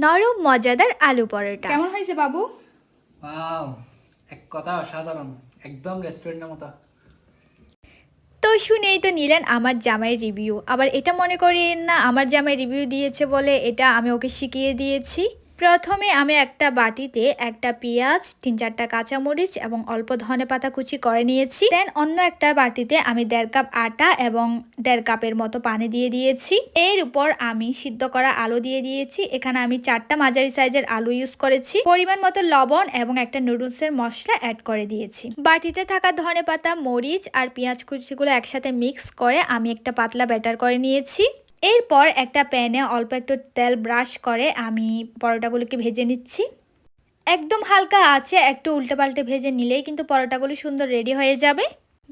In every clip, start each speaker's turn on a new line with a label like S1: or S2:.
S1: নরম মজাদার আলু পরোটা।
S2: কেমন হয়েছে বাবু?
S3: ওয়াও, এক কথা অসাধারণ, একদম রেস্টুরেন্টের মতো।
S1: তো শুনেই তো নিলেন আমার জামাইয়ের রিভিউ, আবার এটা মনে করিয়েন না আমার জামাই রিভিউ দিয়েছে বলে এটা আমি ওকে শিখিয়ে দিয়েছি। প্রথমে আমি একটা বাটিতে একটা পেঁয়াজ, 3-4টা কাঁচামরিচ এবং অল্প ধনেপাতা কুচি করে নিয়েছি। দেন অন্য একটা বাটিতে আমি 1.5 কাপ আটা এবং 1.5 কাপের মতো পানি দিয়ে দিয়েছি। এর উপর আমি সিদ্ধ করা আলু দিয়ে দিয়েছি। এখানে আমি 4টা মাঝারি সাইজের আলু ইউজ করেছি। পরিমাণ মতো লবণ এবং একটা নুডলসের মশলা অ্যাড করে দিয়েছি। বাটিতে থাকা ধনেপাতা, মরিচ আর পেঁয়াজ কুচিগুলো একসাথে মিক্স করে আমি একটা পাতলা ব্যাটার করে নিয়েছি। এরপর একটা প্যানে অল্প একটু তেল ব্রাশ করে আমি পরোটাগুলোকে ভেজে নিচ্ছি। একদম হালকা আছে একটু উল্টে ভেজে নিলেই কিন্তু পরোটাগুলো সুন্দর রেডি হয়ে যাবে।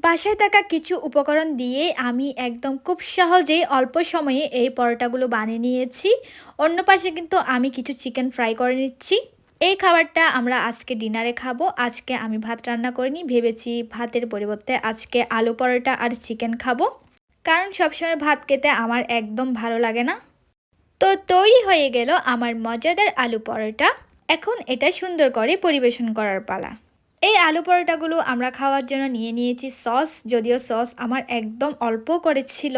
S1: বাসায় থাকা কিছু উপকরণ দিয়ে আমি একদম খুব সহজেই অল্প সময়ে এই পরোটাগুলো বানিয়ে নিয়েছি। অন্য পাশে কিন্তু আমি কিছু চিকেন ফ্রাই করে নিচ্ছি। এই খাবারটা আমরা আজকে ডিনারে খাবো। আজকে আমি ভাত রান্না করিনি, ভেবেছি ভাতের পরিবর্তে আজকে আলু পরোটা আর চিকেন খাবো, কারণ সবসময় ভাত খেতে আমার একদম ভালো লাগে না। তো তৈরি হয়ে গেল আমার মজাদার আলু পরোটা। এখন এটা সুন্দর করে পরিবেশন করার পালা। এই আলু পরোটাগুলো আমরা খাওয়ার জন্য নিয়ে নিয়েছি সস, যদিও সস আমার একদম অল্প করেছিল,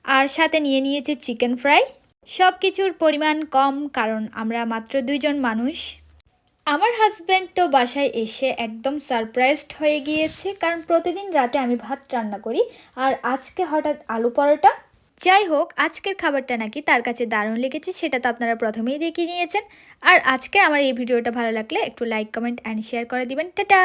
S1: আর সাথে নিয়ে নিয়েছি চিকেন ফ্রাই। সব কিছুর পরিমাণ কম কারণ আমরা মাত্র 2 জন মানুষ। আমার হাজব্যান্ড তো বাসায় এসে একদম সারপ্রাইজড হয়ে গিয়েছে, কারণ প্রতিদিন রাতে আমি ভাত রান্না করি আর আজকে হঠাৎ আলু পরোটা। যাই হোক, আজকের খাবারটা নাকি তার কাছে দারুণ লেগেছে, সেটা তো আপনারা প্রথমেই দেখিয়ে নিয়েছেন। আর আজকে আমার এই ভিডিওটা ভালো লাগলে একটু লাইক, কমেন্ট অ্যান্ড শেয়ার করে দিবেন। টাটা।